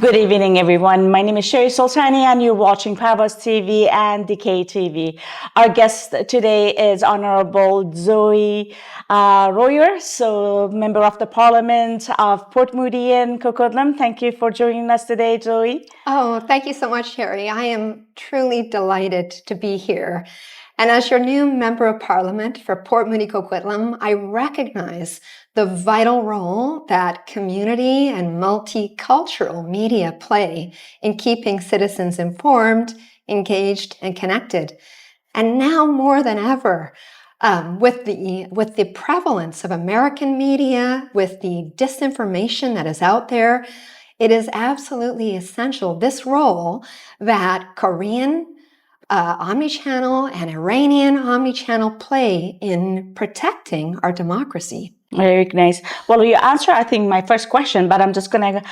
Good evening, everyone. My name is Sherry Soltani, and you're watching Parvaz TV and Decay TV. Our guest today is Honorable Zoe Royer, so Member of the Parliament of Port Moody and Coquitlam. Thank you for joining us today, Zoe. Oh, thank you so much, Sherry. I am truly delighted to be here. And as your new Member of Parliament for Port Moody Coquitlam, I recognize the vital role that community and multicultural media play in keeping citizens informed, engaged, and connected. And now more than ever, with the prevalence of American media, with the disinformation that is out there, it is absolutely essential, this role that Korean omnichannel and Iranian omnichannel play in protecting our democracy. Very nice. Well, you answer, I think, my first question, but I'm just going to,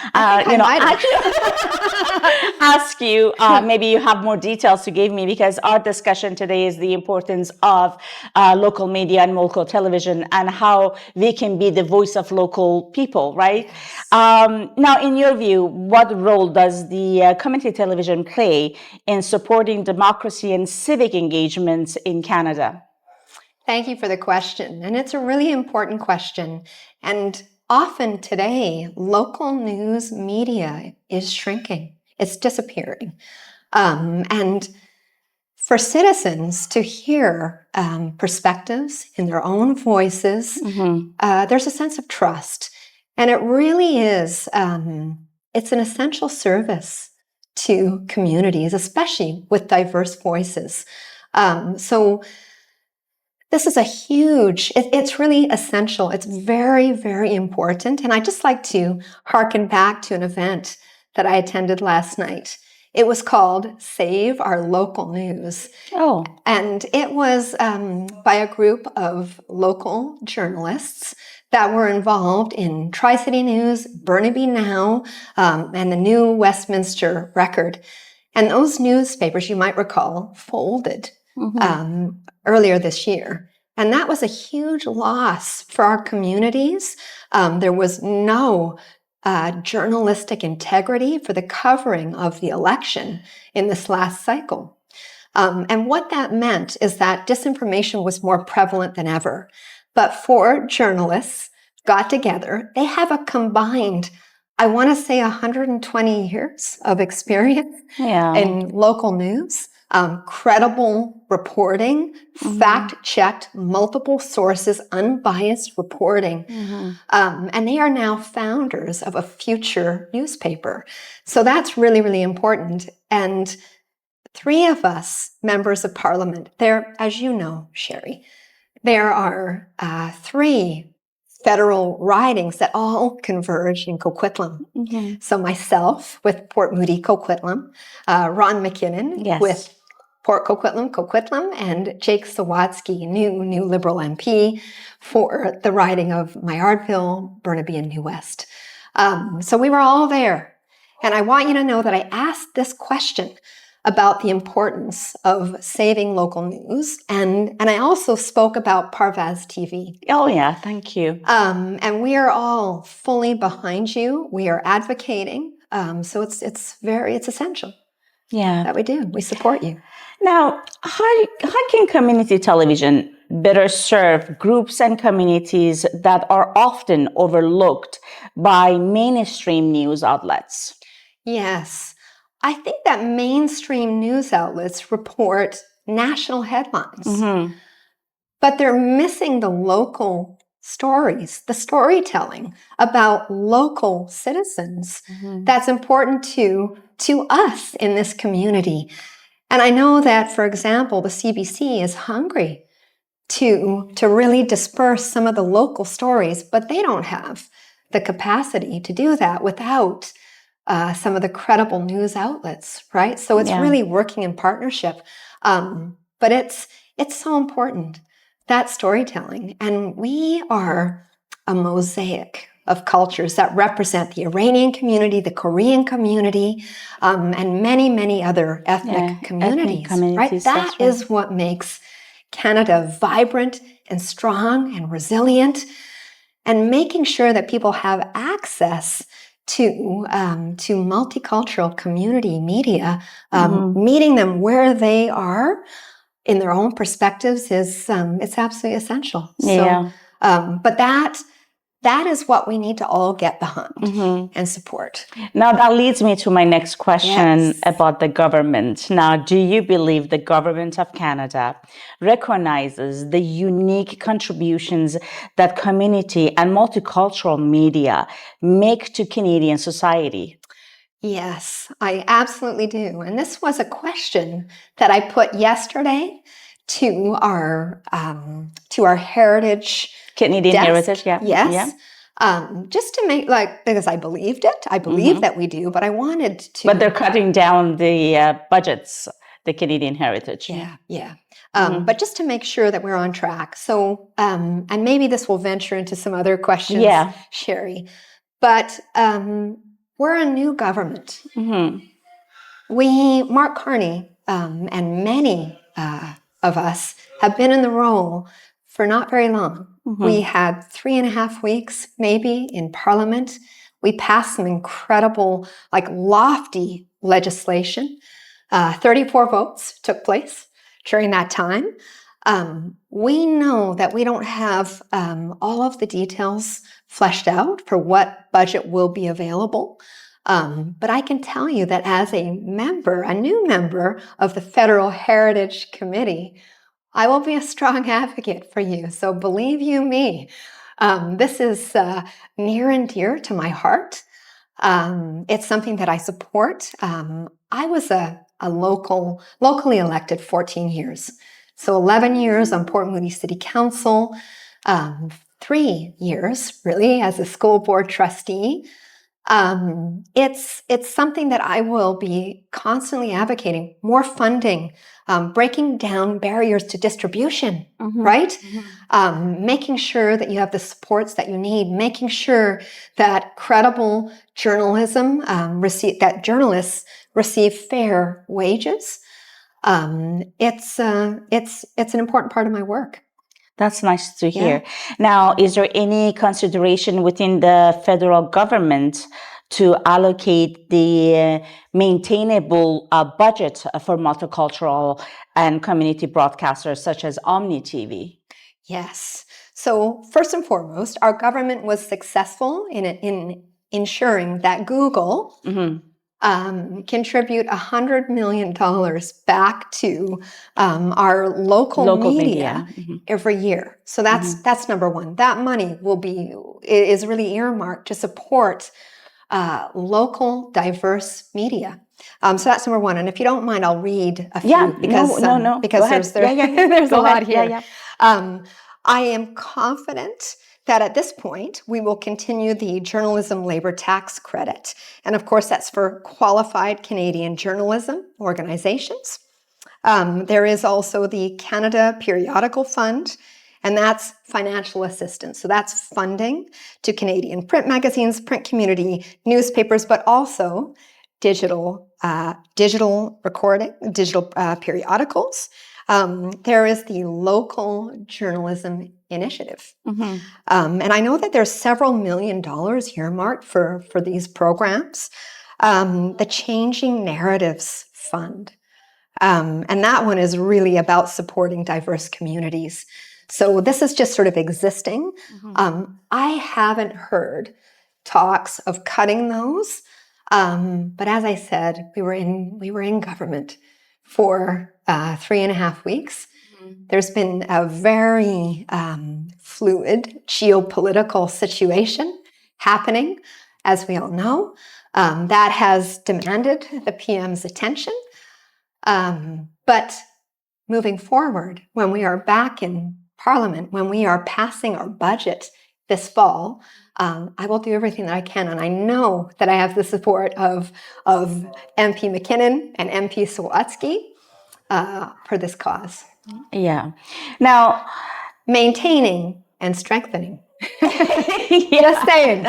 ask you, maybe you have more details to give me, because our discussion today is the importance of local media and local television and how we can be the voice of local people, right? Yes. Now, in your view, what role does the community television play in supporting democracy and civic engagements in Canada? Thank you for the question. And it's a really important question. And often today, local news media is shrinking. It's disappearing. And for citizens to hear perspectives in their own voices, there's a sense of trust. And it really is, it's an essential service to communities, especially with diverse voices. So this is a huge, it's really essential. It's very, very important. And I'd just like to hearken back to an event that I attended last night. It was called Save Our Local News. Oh. And it was by a group of local journalists that were involved in Tri-City News, Burnaby Now, and the new Westminster Record. And those newspapers, you might recall, folded earlier this year. And that was a huge loss for our communities. There was no journalistic integrity for the covering of the election in this last cycle. And what that meant is that disinformation was more prevalent than ever. But four journalists got together. They have a combined, I want to say, 120 years of experience in local news. Credible reporting, fact-checked, multiple sources, unbiased reporting. And they are now founders of a future newspaper. So that's really, really important. And three of us, members of Parliament, there, as you know, Sherry, there are three federal ridings that all converge in Coquitlam. So myself with Port Moody Coquitlam, Ron McKinnon with Port Coquitlam, and Jake Sawatsky, new Liberal MP for the riding of Mayardville, Burnaby, and New West. So we were all there. And I want you to know that I asked this question about the importance of saving local news. And I also spoke about Parvaz TV. Oh, yeah, thank you. And we are all fully behind you. We are advocating. So it's essential that we do. We support you. Now, how can community television better serve groups and communities that are often overlooked by mainstream news outlets? Yes. I think that mainstream news outlets report national headlines, but they're missing the local stories, the storytelling about local citizens that's important to us in this community. And I know that, for example, the CBC is hungry to really disperse some of the local stories, but they don't have the capacity to do that without some of the credible news outlets, right? So it's really working in partnership. But it's so important, that storytelling. And we are a mosaic of cultures that represent the Iranian community, the Korean community, and many, many other ethnic communities, right? That is what makes Canada vibrant and strong and resilient, and making sure that people have access to multicultural community media, meeting them where they are in their own perspectives is it's absolutely essential. Yeah. So, but that is what we need to all get behind and support. Now, that leads me to my next question Yes. about the government. Now, do you believe the government of Canada recognizes the unique contributions that community and multicultural media make to Canadian society? Yes, I absolutely do. And this was a question that I put yesterday to our heritage Canadian desk. heritage, yeah. Yes. Just to make because I believed it. I believe that we do, but I wanted to. But they're cutting down the budgets, the Canadian heritage. Yeah. But just to make sure that we're on track. So, and maybe this will venture into some other questions, Sherry. But we're a new government. Mark Carney and many of us have been in the role for not very long. We had 3.5 weeks, maybe, in Parliament. We passed some incredible, lofty legislation. 34 votes took place during that time. We know that we don't have all of the details fleshed out for what budget will be available. But I can tell you that as a new member of the Federal Heritage Committee, I will be a strong advocate for you. So believe you me, this is near and dear to my heart. It's something that I support. I was a locally elected 14 years. So 11 years on Port Moody City Council, 3 years really as a school board trustee. It's something that I will be constantly advocating, more funding, breaking down barriers to distribution, right? Making sure that you have the supports that you need, making sure that credible journalism, that journalists receive fair wages. It's an important part of my work. That's nice to hear. Now, is there any consideration within the federal government to allocate the maintainable budget for multicultural and community broadcasters such as Omni TV? Yes. So first and foremost, our government was successful in ensuring that Google contribute $100 million back to our local media every year. So that's number one. That money is really earmarked to support local diverse media. So that's number one. And if you don't mind, I'll read a few because there's a lot here. I am confident that at this point, we will continue the Journalism Labor Tax Credit. And of course, that's for qualified Canadian journalism organizations. There is also the Canada Periodical Fund, and that's financial assistance. So that's funding to Canadian print magazines, print community, newspapers, but also digital periodicals. There is the Local Journalism Initiative. And I know that there's several $1 million earmarked for these programs. The Changing Narratives Fund. And that one is really about supporting diverse communities. So this is just sort of existing. I haven't heard talks of cutting those. But as I said, we were in government for 3.5 weeks. There's been a very fluid geopolitical situation happening, as we all know, that has demanded the PM's attention. But moving forward, when we are back in Parliament, when we are passing our budget this fall, I will do everything that I can. And I know that I have the support of MP McKinnon and MP Sawatsky for this cause. Yeah. Now, maintaining and strengthening. Yeah, Just saying.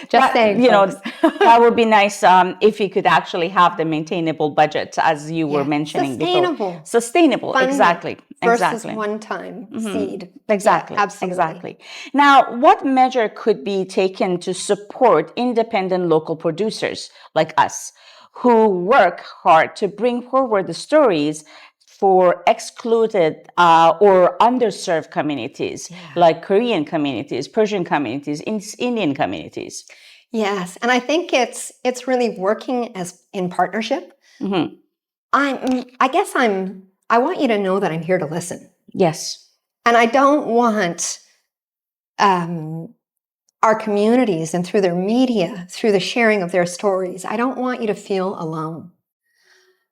Just saying, you know, folks. that would be nice if you could actually have the maintainable budget, as you were mentioning before. Sustainable, funding exactly. versus one-time seed. Exactly. Yeah, absolutely. Exactly. Now, what measure could be taken to support independent local producers like us who work hard to bring forward the stories for excluded or underserved communities, like Korean communities, Persian communities, Indian communities? Yes, and I think it's really working as in partnership. Mm-hmm. I want you to know that I'm here to listen. Yes. And I don't want our communities, and through their media, through the sharing of their stories, I don't want you to feel alone.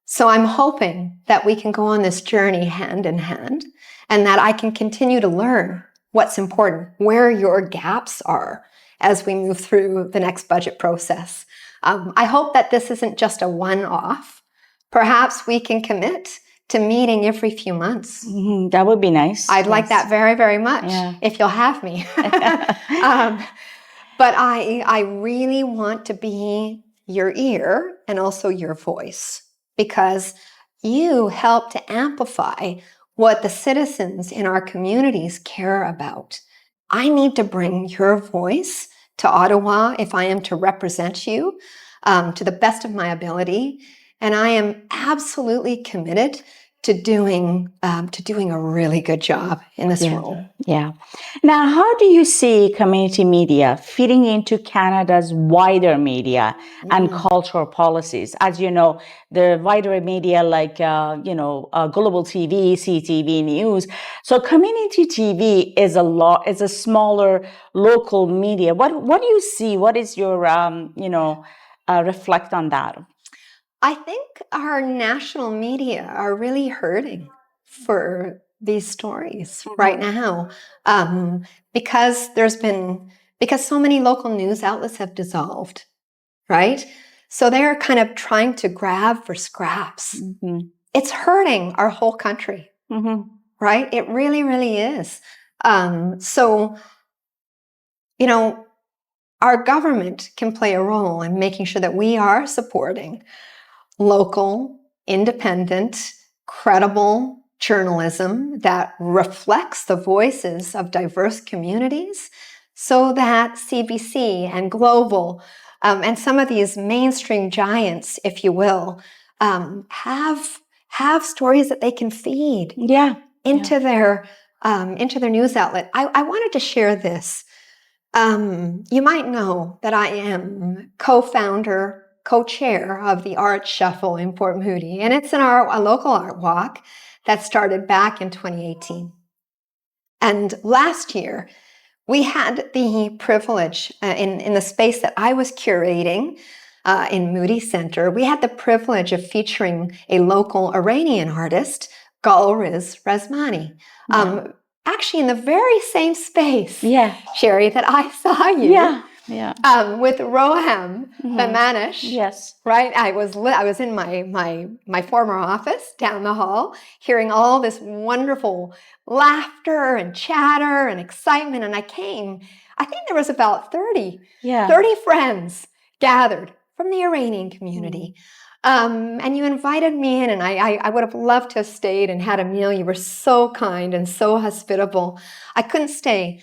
So I'm hoping that we can go on this journey hand in hand, and that I can continue to learn what's important, where your gaps are as we move through the next budget process. I hope that this isn't just a one-off. Perhaps we can commit to meeting every few months. Mm-hmm. That would be nice. I'd like that very, very much, if you'll have me. But I really want to be your ear and also your voice, because you help to amplify what the citizens in our communities care about. I need to bring your voice to Ottawa if I am to represent you to the best of my ability. And I am absolutely committed to doing a really good job in this role. Yeah. Now, how do you see community media fitting into Canada's wider media and cultural policies? As you know, the wider media like global TV, CTV News. So, community TV is a smaller local media. What do you see? What is your reflect on that? I think our national media are really hurting for these stories right now, because so many local news outlets have dissolved, right? So they're kind of trying to grab for scraps. Mm-hmm. It's hurting our whole country, right? It really, really is. Our government can play a role in making sure that we are supporting local, independent, credible journalism that reflects the voices of diverse communities, so that CBC and Global and some of these mainstream giants, if you will, have stories that they can feed into their news outlet. I wanted to share this. You might know that I am co-chair of the Art Shuffle in Port Moody, and it's a local art walk that started back in 2018. And last year, we had the privilege in the space that I was curating in Moody Center, we had the privilege of featuring a local Iranian artist, Gulriz Resmani. Actually in the very same space, Sherry, that I saw you. With Roham Bamanish. Yes. Right? I was in my former office down the hall, hearing all this wonderful laughter and chatter and excitement. And I think there was about 30 friends gathered from the Iranian community. And you invited me in, and I would have loved to have stayed and had a meal. You were so kind and so hospitable. I couldn't stay.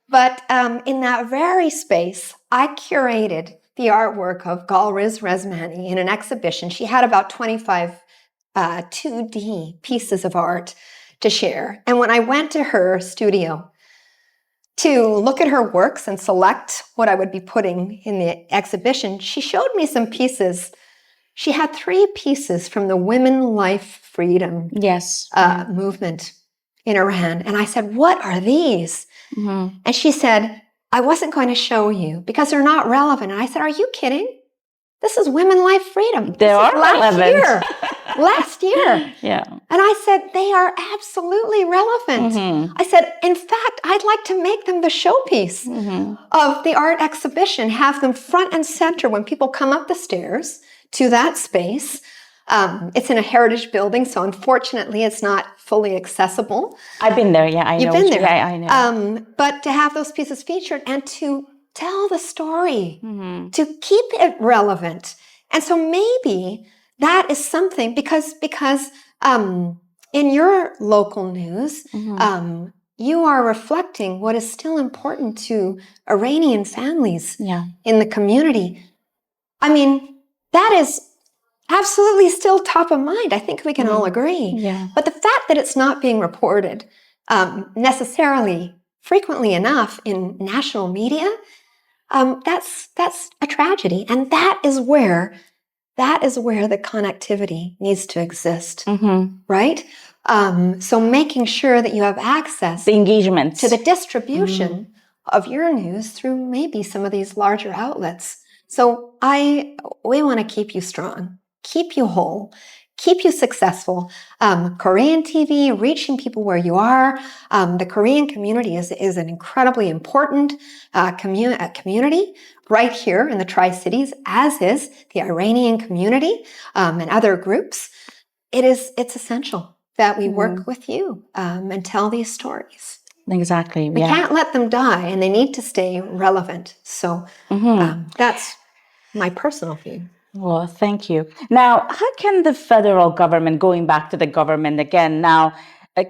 But in that very space, I curated the artwork of Gulriz Resmani in an exhibition. She had about 25 2D pieces of art to share. And when I went to her studio to look at her works and select what I would be putting in the exhibition, she showed me some pieces. She had 3 pieces from the Women, Life, Freedom movement in Iran. And I said, "What are these?" And she said, "I wasn't going to show you because they're not relevant." And I said, "Are you kidding? This is Women, Life, Freedom. They are relevant. Last year. Yeah. And I said, "They are absolutely relevant." I said, "In fact, I'd like to make them the showpiece of the art exhibition, have them front and center when people come up the stairs to that space, It's in a heritage building, so unfortunately it's not fully accessible. I've been there, yeah, I know. You've been there. Yeah, I know. But to have those pieces featured and to tell the story, to keep it relevant. And so maybe that is something, because in your local news, you are reflecting what is still important to Iranian families in the community. I mean, that is absolutely still top of mind. I think we can all agree. Yeah. But the fact that it's not being reported necessarily frequently enough in national media, that's a tragedy. And that is where the connectivity needs to exist, right? So making sure that you have access, the engagement, to the distribution of your news through maybe some of these larger outlets. So we want to keep you strong, keep you whole, keep you successful. Korean TV, reaching people where you are. The Korean community is an incredibly important community right here in the Tri-Cities, as is the Iranian community and other groups. It's essential that we work with you and tell these stories. Exactly. We can't let them die, and they need to stay relevant. So that's my personal view. Well, thank you. Now, how can the federal government, going back to the government again now,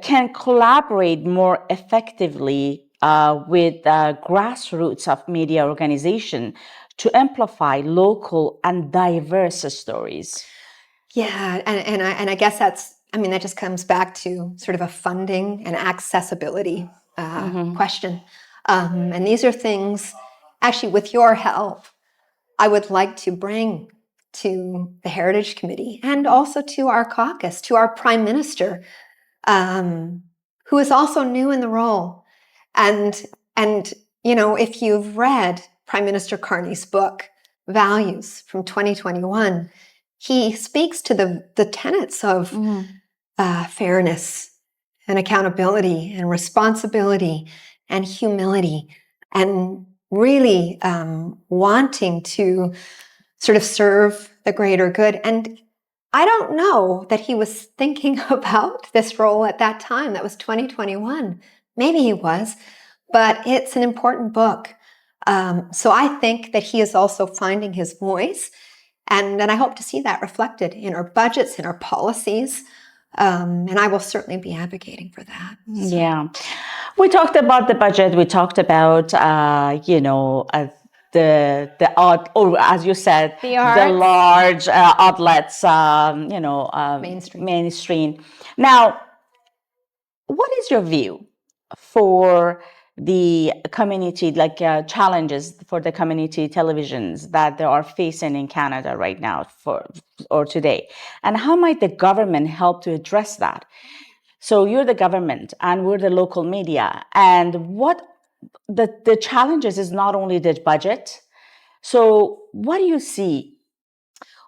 can collaborate more effectively with grassroots of media organization to amplify local and diverse stories? Yeah, and I guess that just comes back to sort of a funding and accessibility question. And these are things, actually, with your help, I would like to bring to the Heritage Committee and also to our caucus, to our Prime Minister, who is also new in the role. And if you've read Prime Minister Carney's book, Values, from 2021, he speaks to the tenets of fairness and accountability and responsibility and humility, and really wanting to sort of serve the greater good. And I don't know that he was thinking about this role at that time. That was 2021. Maybe he was, but it's an important book. So I think that he is also finding his voice. And I hope to see that reflected in our budgets, in our policies. And I will certainly be advocating for that. So. Yeah. We talked about the budget. We talked about, the art, or as you said, the large outlets, mainstream. Now, what is your view for the community, challenges for the community televisions that they are facing in Canada right now or today? And how might the government help to address that? So you're the government and we're the local media. And what the challenges is not only the budget. So what do you see?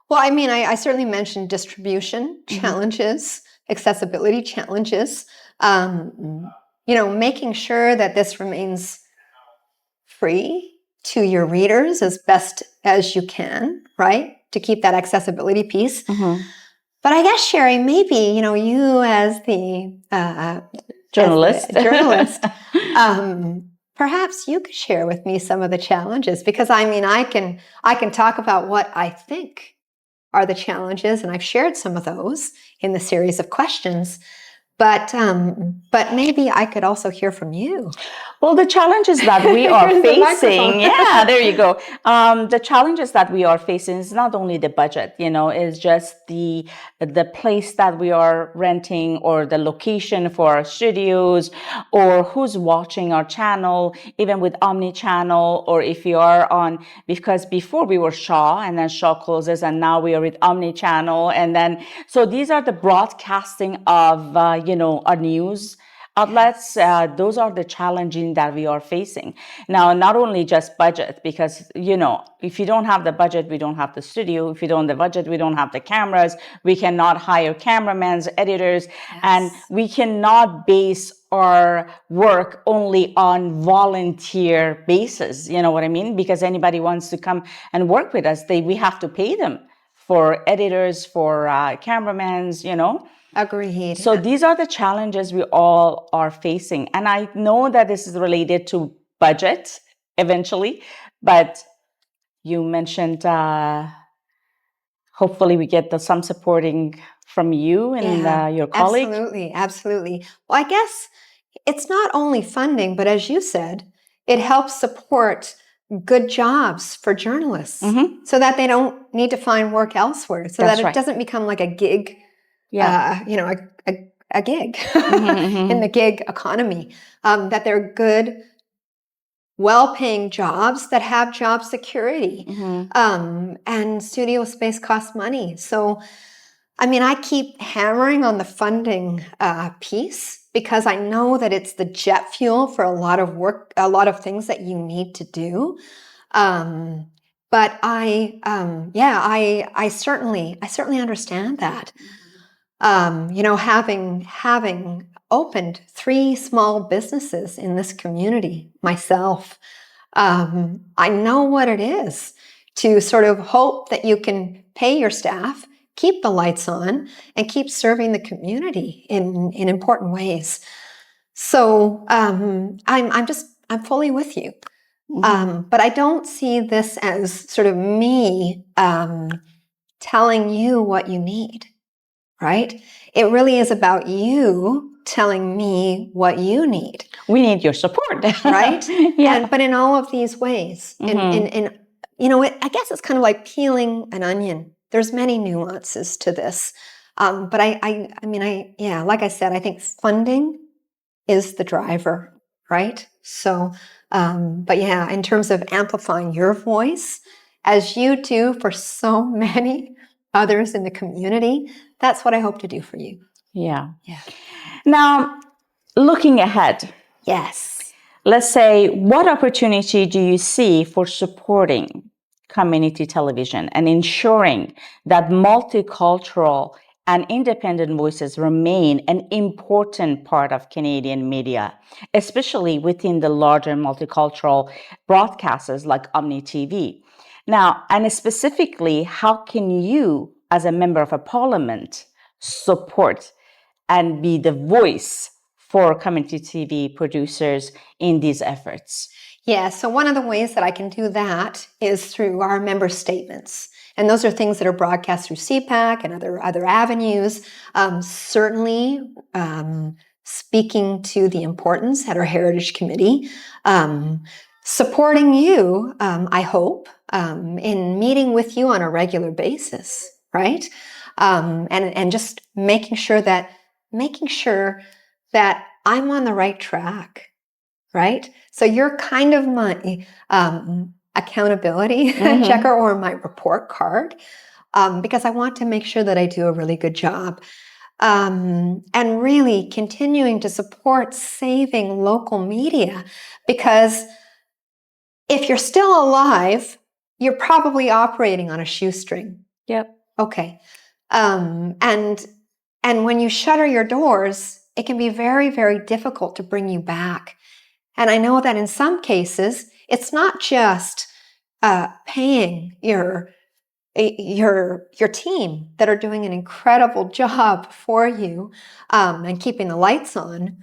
Well, I certainly mentioned distribution challenges, accessibility challenges, making sure that this remains free to your readers as best as you can, right? To keep that accessibility piece. But I guess, Sherry, maybe, you as the journalist, perhaps you could share with me some of the challenges, because I can talk about what I think are the challenges, and I've shared some of those in the series of questions. But maybe I could also hear from you. Well, the challenges that we are facing, there you go. The challenges that we are facing is not only the budget, is just the place that we are renting, or the location for our studios, or who's watching our channel, even with omni-channel, or if you are on, because before we were Shaw, and then Shaw closes, and now we are with omni-channel, and then, so these are the broadcasting of, our news outlets. Those are the challenging that we are facing now. Not only just budget, because if you don't have the budget, we don't have the studio. If you don't have the budget, we don't have the cameras. We cannot hire cameramans, editors, and we cannot base our work only on volunteer basis. You know what I mean? Because anybody wants to come and work with us, we have to pay them for editors, for cameramans, Agreed. So these are the challenges we all are facing. And I know that this is related to budget eventually, but you mentioned hopefully we get some supporting from you and your colleague. Absolutely. Well, I guess it's not only funding, but as you said, it helps support good jobs for journalists so that they don't need to find work elsewhere, so that it doesn't become like a gig, a gig in the gig economy, that they're good, well-paying jobs that have job security. And studio space costs money. So, I mean, I keep hammering on the funding piece because I know that it's the jet fuel for a lot of work, a lot of things that you need to do. But I certainly understand that. Having opened 3 small businesses in this community myself, I know what it is to sort of hope that you can pay your staff, keep the lights on, and keep serving the community in important ways. So I'm fully with you. But I don't see this as sort of me telling you what you need, right? It really is about you telling me what you need. We need your support, right? But in all of these ways, I guess it's kind of like peeling an onion. There's many nuances to this, but like I said, I think funding is the driver, right? So, in terms of amplifying your voice, as you do for so many others in the community, that's what I hope to do for you. Yeah. Now, looking ahead. Yes. Let's say, what opportunity do you see for supporting community television and ensuring that multicultural and independent voices remain an important part of Canadian media, especially within the larger multicultural broadcasters like Omni TV? Now, and specifically, how can you, as a member of a parliament, support and be the voice for community TV producers in these efforts? Yeah, so one of the ways that I can do that is through our member statements. And those are things that are broadcast through CPAC and other avenues. Certainly speaking to the importance at our Heritage Committee. Supporting you, I hope, in meeting with you on a regular basis, right? And just making sure that I'm on the right track, right? So you're kind of my accountability checker or my report card, because I want to make sure that I do a really good job. And really continuing to support saving local media, because if you're still alive, you're probably operating on a shoestring. Yep. Okay. And when you shutter your doors, it can be very, very difficult to bring you back. And I know that in some cases, it's not just paying your team that are doing an incredible job for you and keeping the lights on,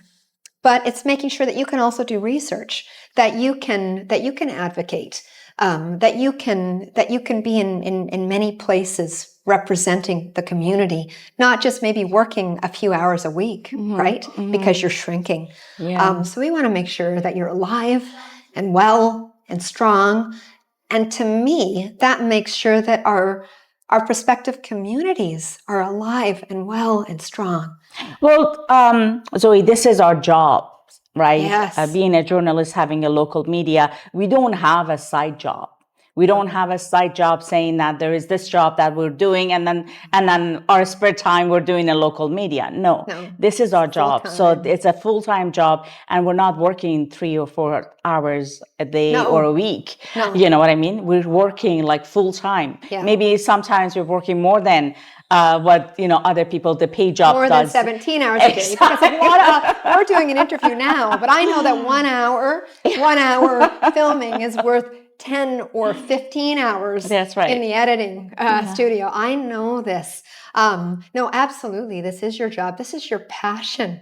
but it's making sure that you can also do research, that you can advocate, that you can be in many places representing the community, not just maybe working a few hours a week, right? Because you're shrinking. Yeah. So we want to make sure that you're alive and well and strong. And to me, that makes sure that our prospective communities are alive and well and strong. Well, Zoe, this is our job, right? Yes. Being a journalist, having a local media, we don't have a side job. We don't have a side job saying that there is this job that we're doing and then our spare time we're doing a local media. No, this is our job. So it's a full-time job, and we're not working 3 or 4 hours a day or a week. No. You know what I mean? We're working like full-time. Yeah. Maybe sometimes we're working more than what other people, the pay job more does. Than 17 hours a day. Because a lot of, we're doing an interview now, but I know that 1 hour filming is worth 10 or 15 hours That's right. in the editing studio. I know this. No, absolutely. This is your job. This is your passion.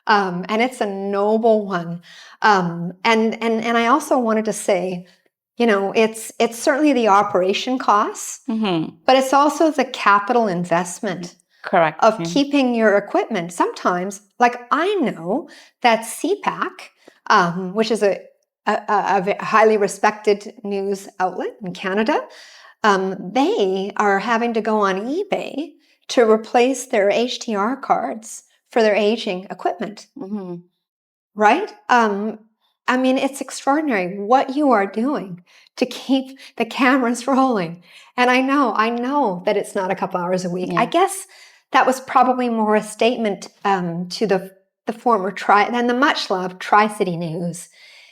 And it's a noble one. And I also wanted to say, you know, it's certainly the operation costs, but it's also the capital investment. Correct. Of keeping your equipment. Sometimes, like I know that CPAC, which is a highly respected news outlet in Canada, they are having to go on eBay to replace their HDR cards for their aging equipment. Right? I mean, it's extraordinary what you are doing to keep the cameras rolling. And I know that it's not a couple hours a week. I guess that was probably more a statement to the former than the much loved Tri-City News,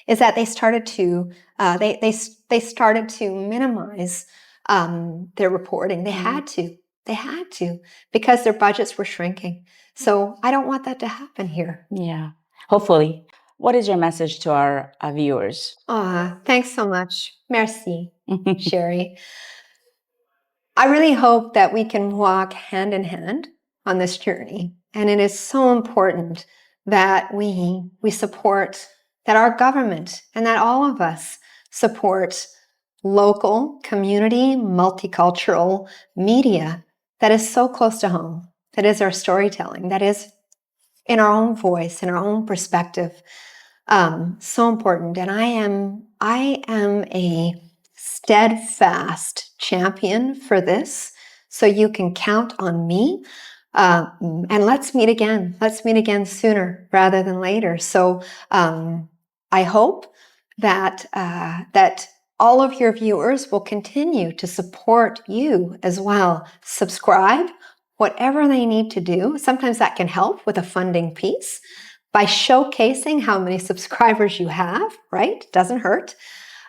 is that they started to they started to minimize their reporting. They had to because their budgets were shrinking. So I don't want that to happen here. Yeah, hopefully. What is your message to our viewers? Thanks so much. Merci, Sherry. I really hope that we can walk hand in hand on this journey. And it is so important that we support, that our government and that all of us support local, community, multicultural media that is so close to home, that is our storytelling, that is in our own voice, in our own perspective. So important. And I am a steadfast champion for this. So you can count on me. And let's meet again. Let's meet again sooner rather than later. So I hope that that all of your viewers will continue to support you as well. Subscribe, whatever they need to do. Sometimes that can help with a funding piece by showcasing how many subscribers you have, right? Doesn't hurt.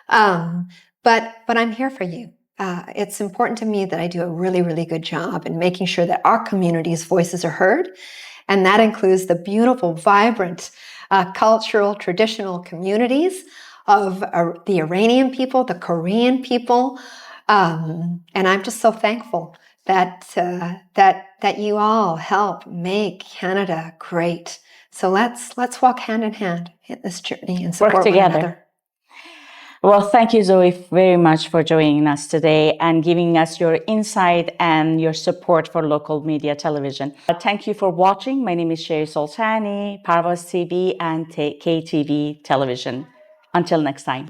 But I'm here for you. It's important to me that I do a really, really good job in making sure that our community's voices are heard. And that includes the beautiful, vibrant, cultural, traditional communities of the Iranian people, the Korean people. And I'm just so thankful that you all help make Canada great. So let's walk hand in hand in this journey and support one another. Well, thank you, Zoe, very much for joining us today and giving us your insight and your support for local media television. Thank you for watching. My name is Sher Soltani, Parvaz TV and KTV Television. Until next time.